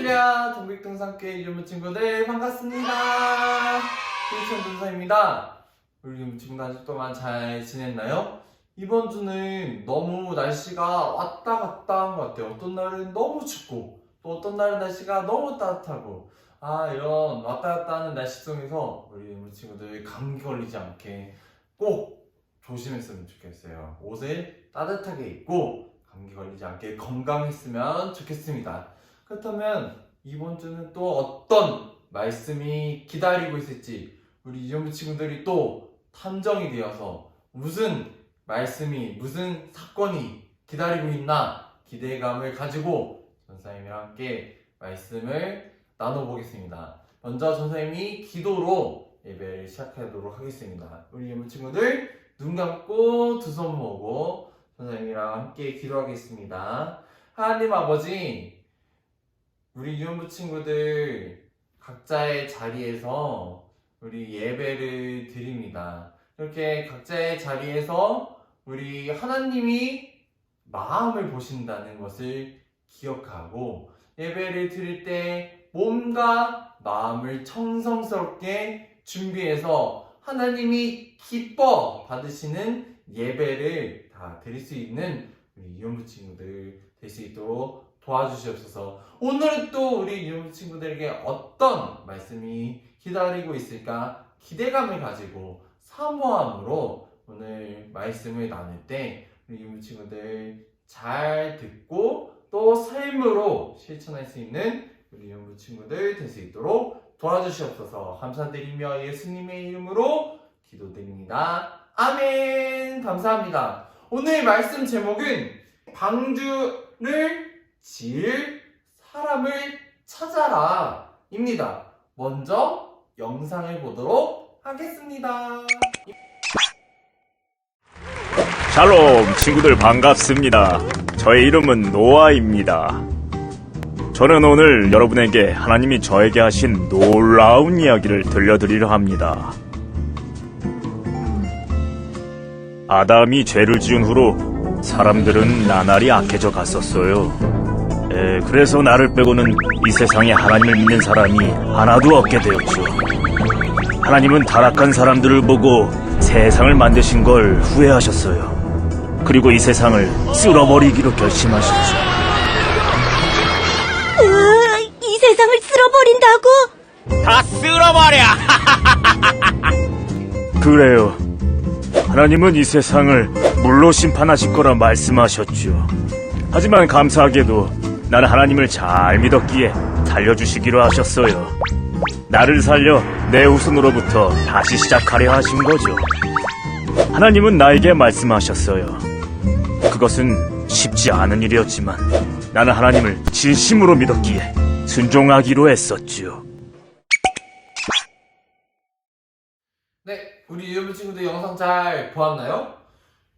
할렐루야, 동백동산교회 유무 친구들 반갑습니다. 크리스천 전사입니다. 우리 유무 친구들 한 주 동안 잘 지냈나요? 이번 주는 너무 날씨가 왔다 갔다 한 것 같아요. 어떤 날은 너무 춥고 또 어떤 날은 날씨가 너무 따뜻하고 이런 왔다 갔다 하는 날씨 속에서 우리 유무 친구들 감기 걸리지 않게 꼭 조심했으면 좋겠어요. 옷을 따뜻하게 입고 감기 걸리지 않게 건강했으면 좋겠습니다. 그렇다면 이번 주는 또 어떤 말씀이 기다리고 있을지 우리 이전부 친구들이 또 탐정이 되어서 무슨 말씀이 무슨 사건이 기다리고 있나 기대감을 가지고 전사님이랑 함께 말씀을 나눠보겠습니다. 먼저 전사님이 기도로 예배를 시작하도록 하겠습니다. 우리 이전부 친구들 눈 감고 두 손 모으고 전사님이랑 함께 기도하겠습니다. 하나님 아버지, 우리 유연부 친구들 각자의 자리에서 우리 예배를 드립니다. 이렇게 각자의 자리에서 우리 하나님이 마음을 보신다는 것을 기억하고 예배를 드릴 때 몸과 마음을 청성스럽게 준비해서 하나님이 기뻐 받으시는 예배를 다 드릴 수 있는 우리 유연부 친구들 될 수 있도록 도와주시옵소서. 오늘은 또 우리 유연부 친구들에게 어떤 말씀이 기다리고 있을까 기대감을 가지고 사모함으로 오늘 말씀을 나눌 때 우리 유연부 친구들 잘 듣고 또 삶으로 실천할 수 있는 우리 유연부 친구들 될 수 있도록 도와주시옵소서. 감사드리며 예수님의 이름으로 기도드립니다. 아멘. 감사합니다. 오늘 말씀 제목은 방주를 지을 사람을 찾아라 입니다. 먼저 영상을 보도록 하겠습니다. 샬롬 친구들 반갑습니다. 저의 이름은 노아입니다. 저는 오늘 여러분에게 하나님이 저에게 하신 놀라운 이야기를 들려드리려 합니다. 아담이 죄를 지은 후로 사람들은 나날이 악해져 갔었어요. 그래서 나를 빼고는 이 세상에 하나님을 믿는 사람이 하나도 없게 되었죠. 하나님은 타락한 사람들을 보고 세상을 만드신 걸 후회하셨어요. 그리고 이 세상을 쓸어버리기로 결심하셨죠. 이 세상을 쓸어버린다고? 다 쓸어버려! 그래요. 하나님은 이 세상을 물로 심판하실 거라 말씀하셨죠. 하지만 감사하게도 나는 하나님을 잘 믿었기에 살려주시기로 하셨어요. 나를 살려 내 후손으로부터 다시 시작하려 하신 거죠. 하나님은 나에게 말씀하셨어요. 그것은 쉽지 않은 일이었지만 나는 하나님을 진심으로 믿었기에 순종하기로 했었죠. 네, 우리 유연부 친구들 영상 잘 보았나요?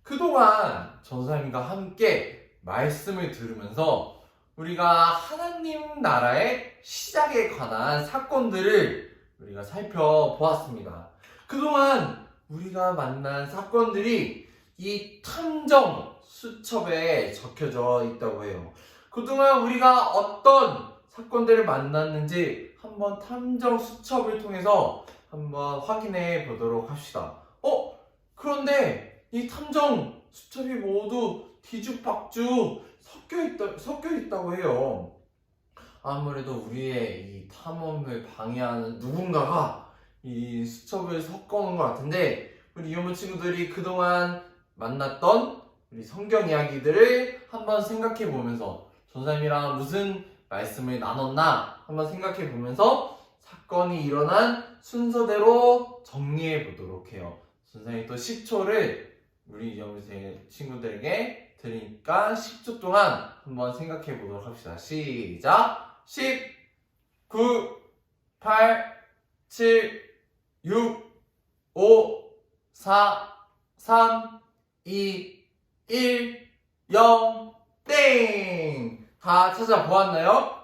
그동안 전사님과 함께 말씀을 들으면서 우리가 하나님 나라의 시작에 관한 사건들을 우리가 살펴보았습니다. 그동안 우리가 만난 사건들이 이 탐정 수첩에 적혀져 있다고 해요. 그동안 우리가 어떤 사건들을 만났는지 한번 탐정 수첩을 통해서 한번 확인해 보도록 합시다. 그런데 이 탐정 수첩이 모두 뒤죽박죽 섞여 있다고 해요. 아무래도 우리의 이 탐험을 방해하는 누군가가 이 수첩을 섞어놓은 것 같은데 우리 유무 친구들이 그동안 만났던 우리 성경 이야기들을 한번 생각해 보면서 전사님이랑 무슨 말씀을 나눴나 한번 생각해 보면서 사건이 일어난 순서대로 정리해 보도록 해요. 전사님이 또 10초를 우리 유무 친구들에게 드리니까 10초 동안 한번 생각해 보도록 합시다. 시작! 10, 9, 8, 7, 6, 5, 4, 3, 2, 1, 0, 땡! 다 찾아보았나요?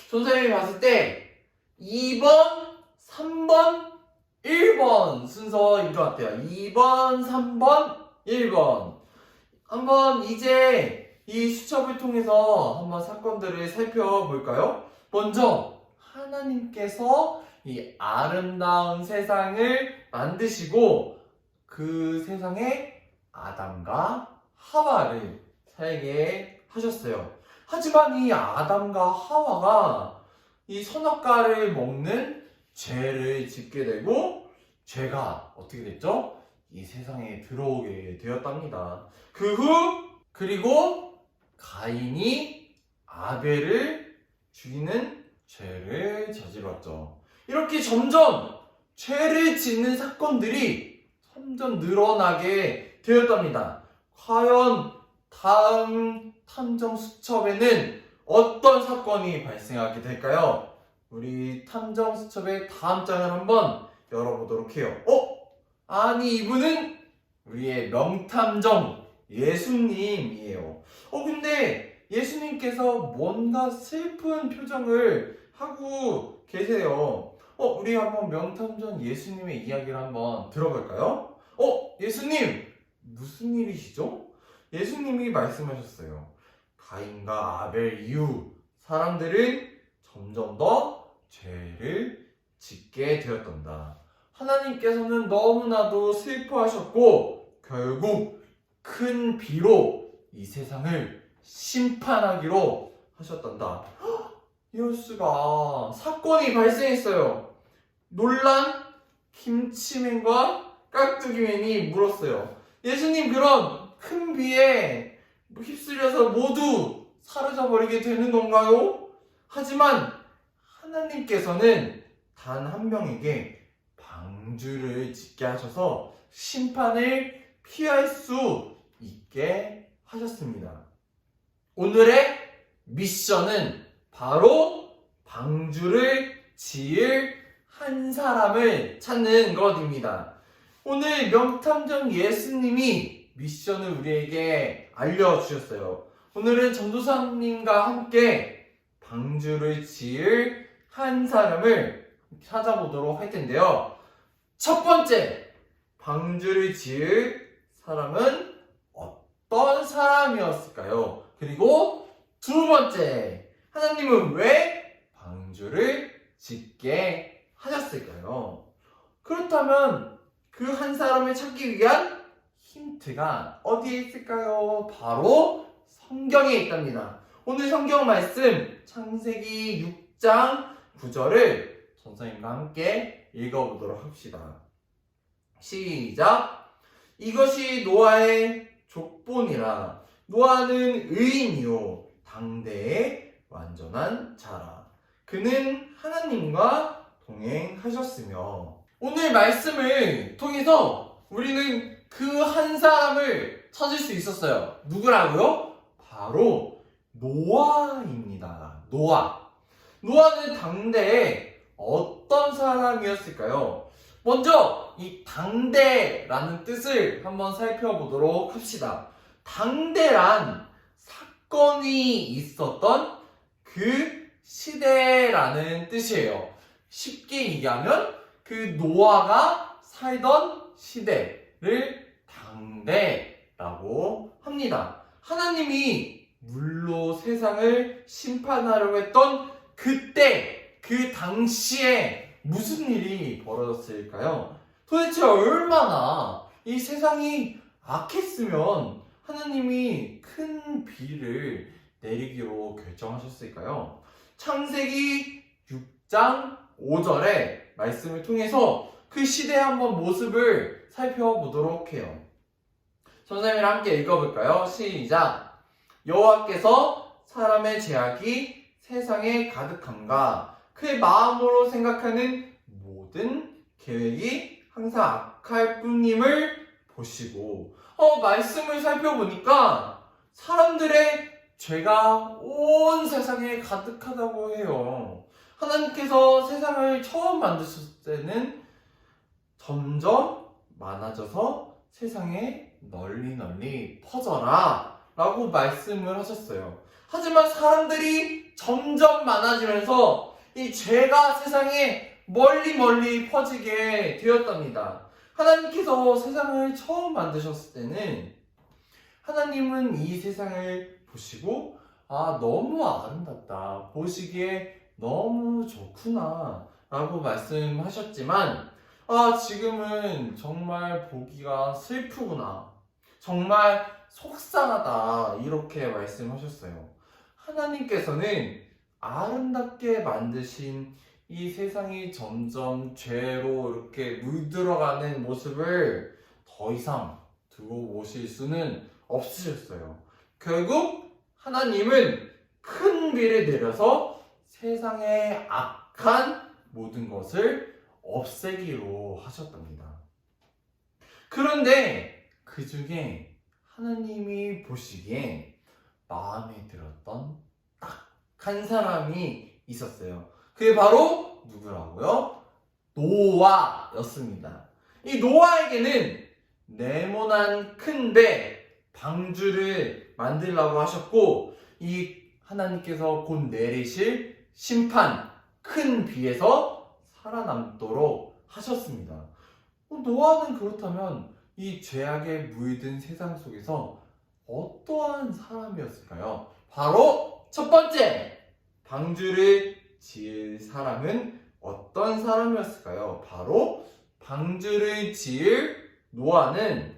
선생님이 봤을 때 2번, 3번, 1번 순서인 것 같아요. 2번, 3번, 1번. 한번 이제 이 수첩을 통해서 한번 사건들을 살펴볼까요? 먼저 하나님께서 이 아름다운 세상을 만드시고 그 세상에 아담과 하와를 살게 하셨어요. 하지만 이 아담과 하와가 이 선악과를 먹는 죄를 짓게 되고 죄가 어떻게 됐죠? 이 세상에 들어오게 되었답니다. 그리고 가인이 아벨을 죽이는 죄를 저질렀죠. 이렇게 점점 죄를 짓는 사건들이 점점 늘어나게 되었답니다. 과연 다음 탐정 수첩에는 어떤 사건이 발생하게 될까요? 우리 탐정 수첩의 다음 장을 한번 열어보도록 해요. 아니 이분은 우리의 명탐정 예수님이에요. 근데 예수님께서 뭔가 슬픈 표정을 하고 계세요. 우리 한번 명탐정 예수님의 이야기를 한번 들어볼까요? 예수님! 무슨 일이시죠? 예수님이 말씀하셨어요. 가인과 아벨 이후 사람들은 점점 더 죄를 짓게 되었단다. 하나님께서는 너무나도 슬퍼하셨고 결국 큰 비로 이 세상을 심판하기로 하셨단다. 이럴 수가. 사건이 발생했어요. 놀란 김치맨과 깍두기맨이 물었어요. 예수님, 그럼 큰 비에 휩쓸려서 모두 사라져버리게 되는 건가요? 하지만 하나님께서는 단 한 명에게 방주를 짓게 하셔서 심판을 피할 수 있게 하셨습니다. 오늘의 미션은 바로 방주를 지을 한 사람을 찾는 것입니다. 오늘 명탐정 예수님이 미션을 우리에게 알려주셨어요. 오늘은 전도사님과 함께 방주를 지을 한 사람을 찾아보도록 할 텐데요. 첫 번째, 방주를 지을 사람은 어떤 사람이었을까요? 그리고 두 번째, 하나님은 왜 방주를 짓게 하셨을까요? 그렇다면 그 한 사람을 찾기 위한 힌트가 어디에 있을까요? 바로 성경에 있답니다. 오늘 성경 말씀 창세기 6장 9절을 전사님과 함께 읽어보도록 합시다. 시작! 이것이 노아의 족본이라. 노아는 의인이요 당대의 완전한 자라. 그는 하나님과 동행하셨으며. 오늘 말씀을 통해서 우리는 그 한 사람을 찾을 수 있었어요. 누구라고요? 바로 노아입니다. 노아는 당대에 어떤 사람이었을까요? 먼저 이 당대라는 뜻을 한번 살펴보도록 합시다. 당대란 사건이 있었던 그 시대라는 뜻이에요. 쉽게 얘기하면 그 노아가 살던 시대를 당대라고 합니다. 하나님이 물로 세상을 심판하려고 했던 그때, 그 당시에 무슨 일이 벌어졌을까요? 도대체 얼마나 이 세상이 악했으면 하나님이 큰 비를 내리기로 결정하셨을까요? 창세기 6장 5절의 말씀을 통해서 그 시대의 한번 모습을 살펴보도록 해요. 선생님이랑 함께 읽어볼까요? 시작! 여호와께서 사람의 죄악이 세상에 가득함과 그의 마음으로 생각하는 모든 계획이 항상 악할 뿐임을 보시고. 말씀을 살펴보니까 사람들의 죄가 온 세상에 가득하다고 해요. 하나님께서 세상을 처음 만드셨을 때는 점점 많아져서 세상에 널리 퍼져라 라고 말씀을 하셨어요. 하지만 사람들이 점점 많아지면서 이 죄가 세상에 멀리 퍼지게 되었답니다. 하나님께서 세상을 처음 만드셨을 때는 하나님은 이 세상을 보시고 너무 아름답다. 보시기에 너무 좋구나 라고 말씀하셨지만 지금은 정말 보기가 슬프구나, 정말 속상하다 이렇게 말씀하셨어요. 하나님께서는 아름답게 만드신 이 세상이 점점 죄로 이렇게 물들어가는 모습을 더 이상 두고 보실 수는 없으셨어요. 결국 하나님은 큰 비를 내려서 세상의 악한 모든 것을 없애기로 하셨답니다. 그런데 그 중에 하나님이 보시기에 마음에 들었던 딱 한 사람이 있었어요. 그게 바로 누구라고요? 노아였습니다. 이 노아에게는 네모난 큰 배, 방주를 만들라고 하셨고, 이 하나님께서 곧 내리실 심판, 큰 비에서 살아남도록 하셨습니다. 노아는 그렇다면 이 죄악에 물든 세상 속에서 어떠한 사람이었을까요? 바로 첫 번째, 방주를 지을 사람은 어떤 사람이었을까요? 바로 방주를 지을 노아는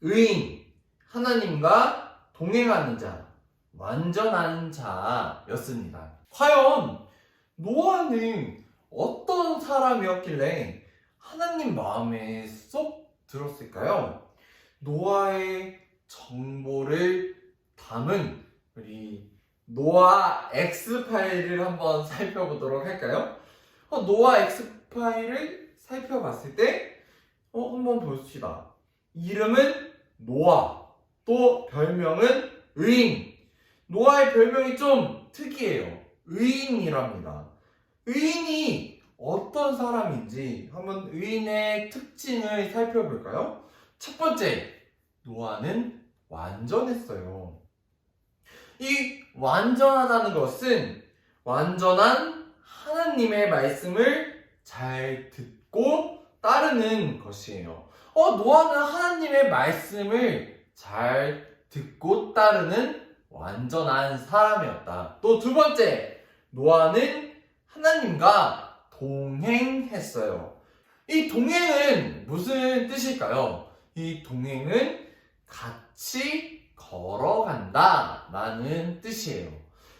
의인, 하나님과 동행하는 자, 완전한 자였습니다. 과연 노아는 어떤 사람이었길래 하나님 마음에 쏙 들었을까요? 노아의 정보를 담은 우리 노아 X파일을 한번 살펴보도록 할까요? 노아 X파일을 살펴봤을 때 한번 봅시다. 이름은 노아, 또 별명은 의인. 노아의 별명이 좀 특이해요. 의인이랍니다. 의인이 어떤 사람인지 한번 의인의 특징을 살펴볼까요? 첫 번째, 노아는 완전했어요. 이 완전하다는 것은 완전한 하나님의 말씀을 잘 듣고 따르는 것이에요. 노아는 하나님의 말씀을 잘 듣고 따르는 완전한 사람이었다. 또 두 번째, 노아는 하나님과 동행했어요. 이 동행은 무슨 뜻일까요? 이 동행은 같이 걸어간다 라는 뜻이에요.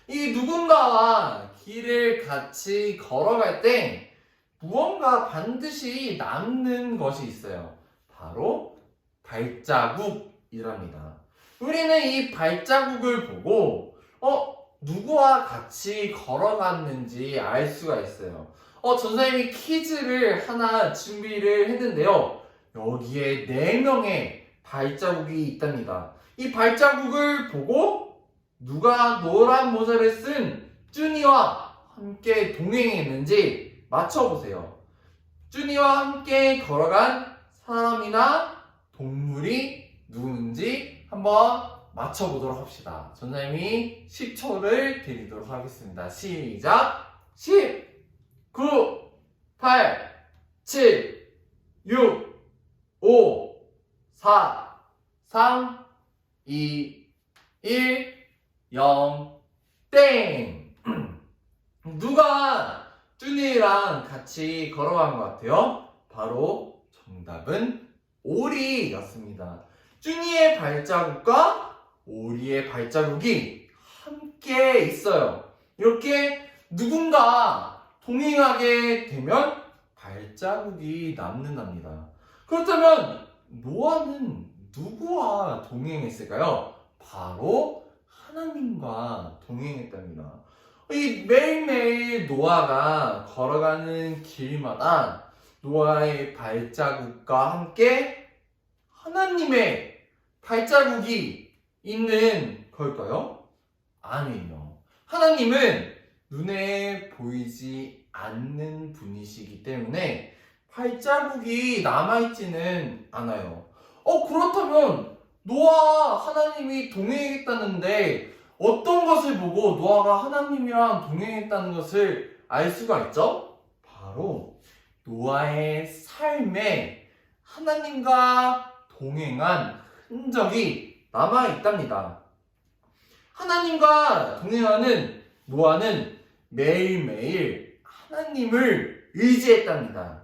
이 누군가와 길을 같이 걸어갈 때 무언가 반드시 남는 것이 있어요. 바로 발자국이랍니다. 우리는 이 발자국을 보고 누구와 같이 걸어갔는지 알 수가 있어요. 전사님이 퀴즈를 하나 준비를 했는데요. 여기에 4명의 발자국이 있답니다. 이 발자국을 보고 누가 노란 모자를 쓴 쭈니와 함께 동행했는지 맞춰보세요. 쭈니와 함께 걸어간 사람이나 동물이 누군지 한번 맞춰보도록 합시다. 전사님이 10초를 드리도록 하겠습니다. 시작! 10, 9, 8, 7, 6, 5, 4, 3, 2, 1, 0, 땡! 누가 쭈니랑 같이 걸어간 것 같아요? 바로 정답은 오리였습니다. 쭈니의 발자국과 오리의 발자국이 함께 있어요. 이렇게 누군가 동행하게 되면 발자국이 남는답니다. 그렇다면 노아는 누구와 동행했을까요? 바로 하나님과 동행했답니다. 이 매일매일 노아가 걸어가는 길마다 노아의 발자국과 함께 하나님의 발자국이 있는 걸까요? 아니에요. 하나님은 눈에 보이지 않는 분이시기 때문에 발자국이 남아있지는 않아요. 그렇다면 노아와 하나님이 동행했다는데 어떤 것을 보고 노아가 하나님이랑 동행했다는 것을 알 수가 있죠? 바로 노아의 삶에 하나님과 동행한 흔적이 남아있답니다. 하나님과 동행하는 노아는 매일매일 하나님을 의지했답니다.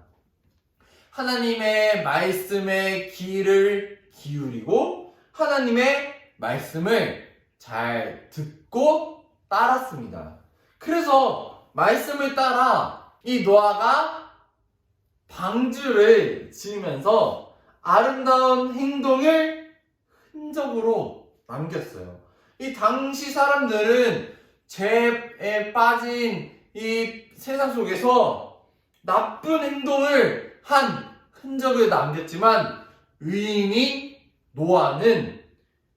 하나님의 말씀에 귀를 기울이고 하나님의 말씀을 잘 듣고 따랐습니다. 그래서 말씀을 따라 이 노아가 방주를 지으면서 아름다운 행동을 흔적으로 남겼어요. 이 당시 사람들은 죄에 빠진 이 세상 속에서 나쁜 행동을 한 흔적을 남겼지만 의인인 노아는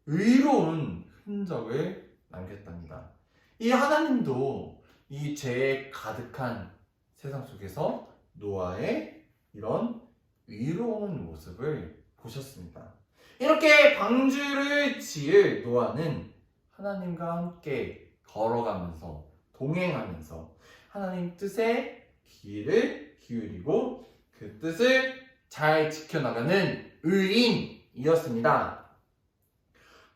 의로운 흔적을 남겼답니다. 이 하나님도 이 죄에 가득한 세상 속에서 노아의 이런 의로운 모습을 보셨습니다. 이렇게 방주를 지을 노아는 하나님과 함께 걸어가면서 동행하면서 하나님 뜻에 귀를 기울이고 그 뜻을 잘 지켜나가는 의인이었습니다.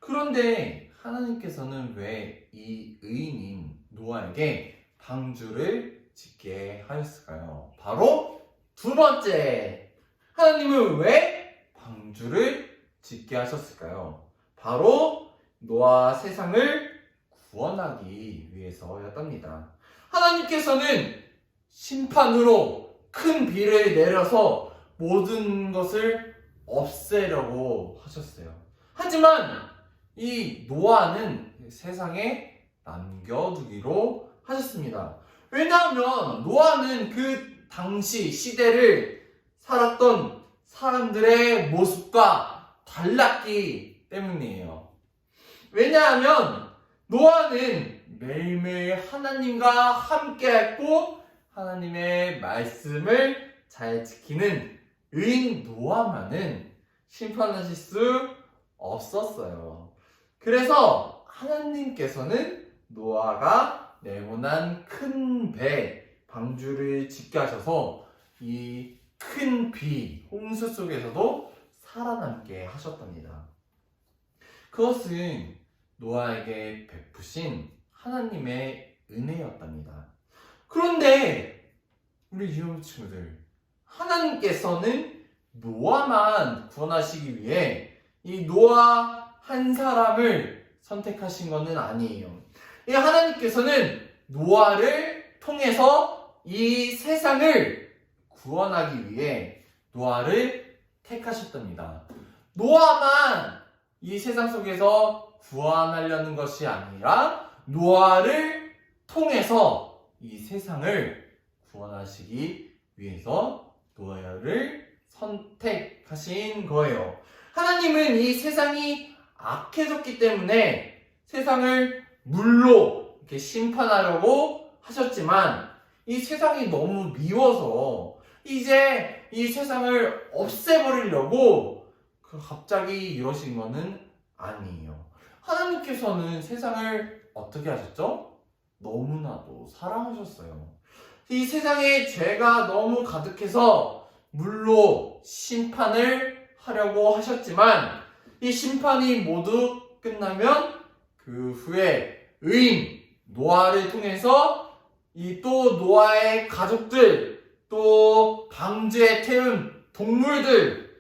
그런데 하나님께서는 왜 이 의인인 노아에게 방주를 짓게 하였을까요? 바로 두 번째, 하나님은 왜 방주를 짓게 하셨을까요? 바로 노아 세상을 구원하기 위해서였답니다. 하나님께서는 심판으로 큰 비를 내려서 모든 것을 없애려고 하셨어요. 하지만 이 노아는 세상에 남겨두기로 하셨습니다. 왜냐하면 노아는 그 당시 시대를 살았던 사람들의 모습과 달랐기 때문이에요. 왜냐하면 노아는 매일매일 하나님과 함께했고 하나님의 말씀을 잘 지키는 의인 노아만은 심판하실 수 없었어요. 그래서 하나님께서는 노아가 네모난 큰 배, 방주를 짓게 하셔서 이 큰 비, 홍수 속에서도 살아남게 하셨답니다. 그것은 노아에게 베푸신 하나님의 은혜였답니다. 그런데 우리 유형 친구들, 하나님께서는 노아만 구원하시기 위해 이 노아 한 사람을 선택하신 것은 아니에요. 이 하나님께서는 노아를 통해서 이 세상을 구원하기 위해 노아를 택하셨답니다. 노아만 이 세상 속에서 구원하려는 것이 아니라 노아를 통해서 이 세상을 구원하시기 위해서 노아를 선택하신 거예요. 하나님은 이 세상이 악해졌기 때문에 세상을 물로 이렇게 심판하려고 하셨지만 이 세상이 너무 미워서 이제 이 세상을 없애버리려고 갑자기 이러신 것은 아니에요. 하나님께서는 세상을 어떻게 하셨죠? 너무나도 사랑하셨어요. 이 세상에 죄가 너무 가득해서 물로 심판을 하려고 하셨지만 이 심판이 모두 끝나면 그 후에 의인 노아를 통해서 이 또 노아의 가족들 또 방주에 태운 동물들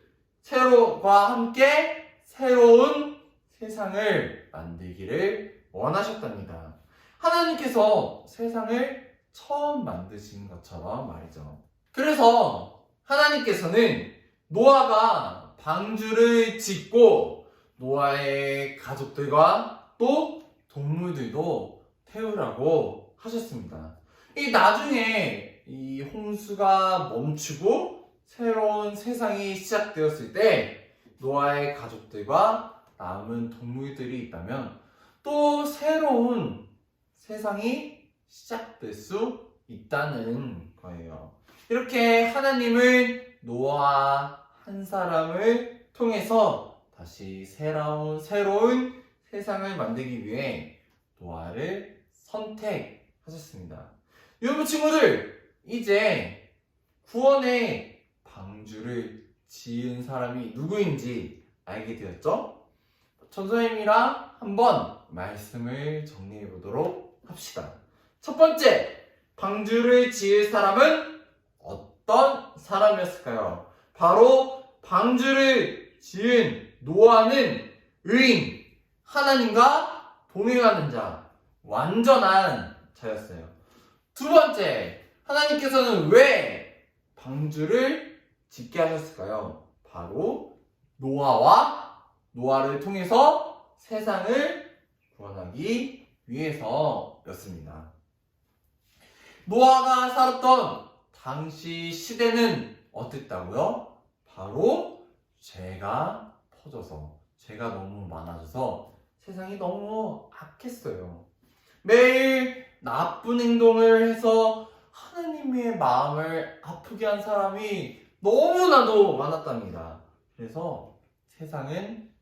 과 함께 새로운 세상을 만들기를 원하셨답니다. 하나님께서 세상을 처음 만드신 것처럼 말이죠. 그래서 하나님께서는 노아가 방주를 짓고 노아의 가족들과 또 동물들도 태우라고 하셨습니다. 이 나중에 이 홍수가 멈추고 새로운 세상이 시작되었을 때 노아의 가족들과 남은 동물들이 있다면 또 새로운 세상이 시작될 수 있다는 거예요. 이렇게 하나님은 노아 한 사람을 통해서 다시 새로운 세상을 만들기 위해 노아를 선택하셨습니다. 여러분 친구들, 이제 구원의 방주를 지은 사람이 누구인지 알게 되었죠? 전선생님이랑 한번 말씀을 정리해 보도록 합시다. 첫 번째, 방주를 지을 사람은 어떤 사람이었을까요? 바로 방주를 지은 노아는 의인, 하나님과 동행하는 자, 완전한 자였어요. 두 번째, 하나님께서는 왜 방주를 짓게 하셨을까요? 바로 노아를 통해서 세상을 구원하기 위해서였습니다. 노아가 살았던 당시 시대는 어땠다고요? 바로 죄가 퍼져서, 죄가 너무 많아져서 세상이 너무 악했어요. 매일 나쁜 행동을 해서 하나님의 마음을 아프게 한 사람이 너무나도 많았답니다. 그래서 세상은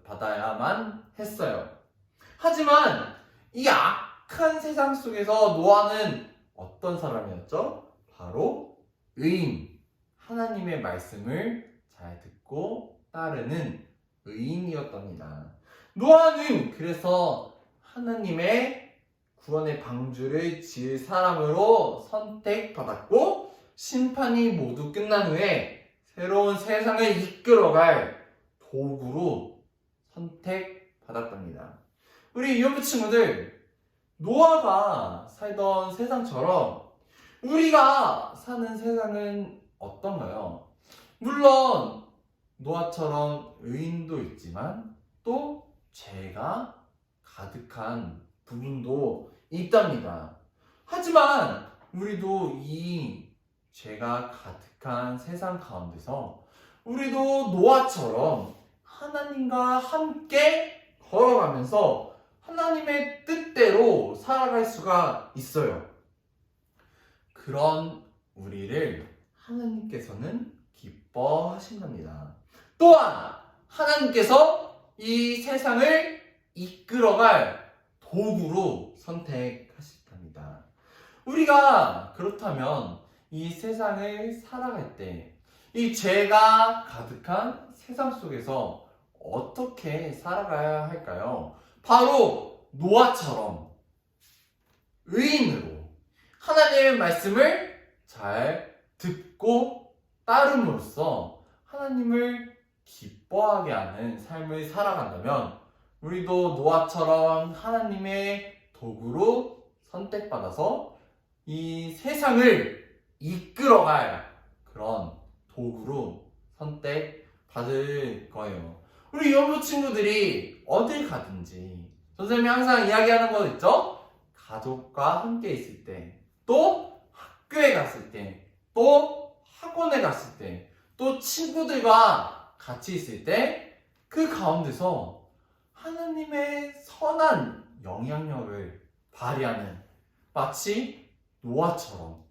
받아야만 했어요. 하지만 이 악한 세상 속에서 노아는 어떤 사람이었죠? 바로 의인, 하나님의 말씀을 잘 듣고 따르는 의인이었답니다. 노아는 그래서 하나님의 구원의 방주를 지을 사람으로 선택받았고, 심판이 모두 끝난 후에 새로운 세상을 이끌어갈 도구로 선택받았답니다. 우리 유연부 친구들, 노아가 살던 세상처럼 우리가 사는 세상은 어떤가요? 물론 노아처럼 의인도 있지만 또 죄가 가득한 부분도 있답니다. 하지만 우리도 이 죄가 가득한 세상 가운데서 우리도 노아처럼 하나님과 함께 걸어가면서 하나님의 뜻대로 살아갈 수가 있어요. 그런 우리를 하나님께서는 기뻐하신답니다. 또한 하나님께서 이 세상을 이끌어갈 도구로 선택하셨답니다. 우리가 그렇다면 이 세상을 살아갈 때 이 죄가 가득한 세상 속에서 어떻게 살아가야 할까요? 바로 노아처럼 의인으로 하나님의 말씀을 잘 듣고 따름으로써 하나님을 기뻐하게 하는 삶을 살아간다면 우리도 노아처럼 하나님의 도구로 선택받아서 이 세상을 이끌어갈 그런 도구로 선택받을 거예요. 우리 여부 친구들이 어딜 가든지 선생님이 항상 이야기하는 거 있죠? 가족과 함께 있을 때, 또 학교에 갔을 때, 또 학원에 갔을 때, 또 친구들과 같이 있을 때, 그 가운데서 하나님의 선한 영향력을 발휘하는 마치 노아처럼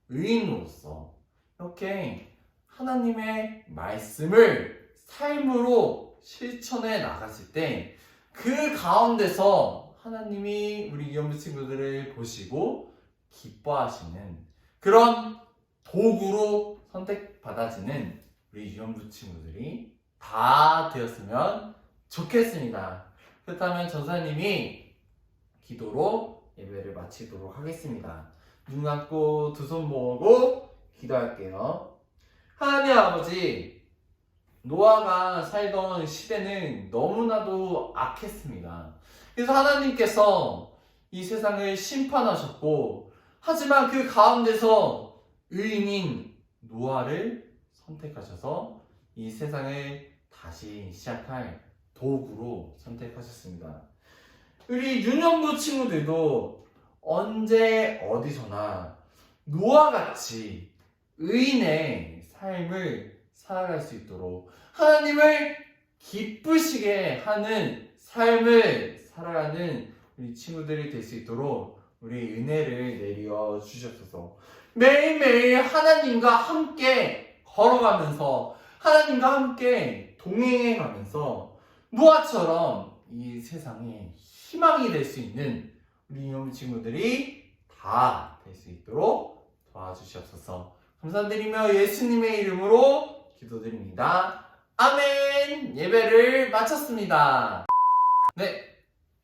의인으로서 이렇게 하나님의 말씀을 삶으로 실천해 나갔을 때 그 가운데서 하나님이 우리 유연부 친구들을 보시고 기뻐하시는 그런 도구로 선택받아지는 우리 유연부 친구들이 다 되었으면 좋겠습니다. 그렇다면 전사님이 기도로 예배를 마치도록 하겠습니다. 눈 감고 두 손 모으고 기도할게요. 하나님 아버지, 노아가 살던 시대는 너무나도 악했습니다. 그래서 하나님께서 이 세상을 심판하셨고, 하지만 그 가운데서 의인인 노아를 선택하셔서 이 세상을 다시 시작할 도구로 선택하셨습니다. 우리 유년부 친구들도 언제 어디서나 노아같이 의인의 삶을 살아갈 수 있도록 하나님을 기쁘시게 하는 삶을 살아가는 우리 친구들이 될 수 있도록 우리 은혜를 내려 주셨소서. 매일매일 하나님과 함께 걸어가면서 하나님과 함께 동행해 가면서 노아처럼 이 세상에 희망이 될 수 있는 우리 이놈 친구들이 다 될 수 있도록 도와주시옵소서. 감사드리며 예수님의 이름으로 기도드립니다. 아멘. 예배를 마쳤습니다. 네,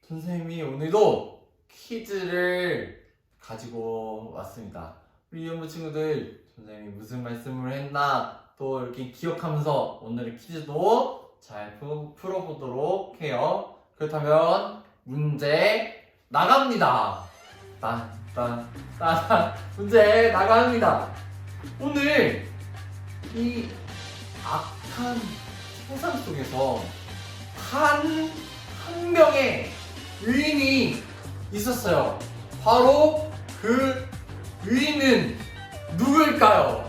선생님이 오늘도 퀴즈를 가지고 왔습니다. 우리 이연부 친구들, 선생님이 무슨 말씀을 했나 또 이렇게 기억하면서 오늘의 퀴즈도 잘 풀어보도록 해요. 그렇다면 문제 나갑니다. 문제 나갑니다. 오늘 이 악한 세상 속에서 한 명의 의인이 있었어요. 바로 그 의인은 누구일까요?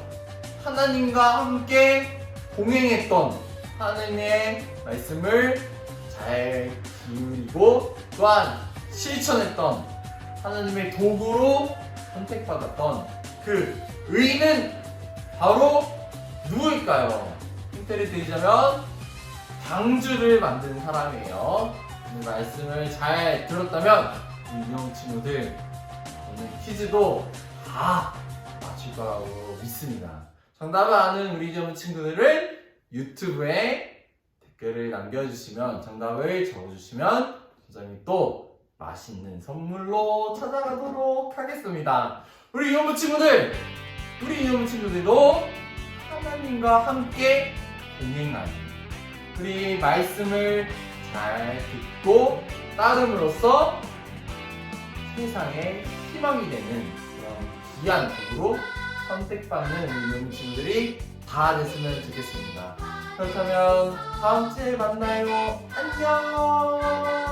하나님과 함께 동행했던, 하나님의 말씀을 잘 기울이고 또한 실천했던, 하나님의 도구로 선택받았던 그 의인은 바로 누구일까요? 힌트를 드리자면 방주를 만든 사람이에요. 이 말씀을 잘 들었다면 우리 이영 친구들 오늘 퀴즈도 다 맞출 거라고 믿습니다. 정답을 아는 우리 이영 친구들은 유튜브에 댓글을 남겨주시면, 정답을 적어주시면 선생님이 또 맛있는 선물로 찾아가도록 하겠습니다. 우리 이영 친구들도 하나님과 함께 동행하는, 우리 말씀을 잘 듣고 따름으로써 세상에 희망이 되는 그런 귀한 도구로 선택받는 우리 이영 친구들이 다 됐으면 좋겠습니다. 그렇다면 다음 주에 만나요. 안녕.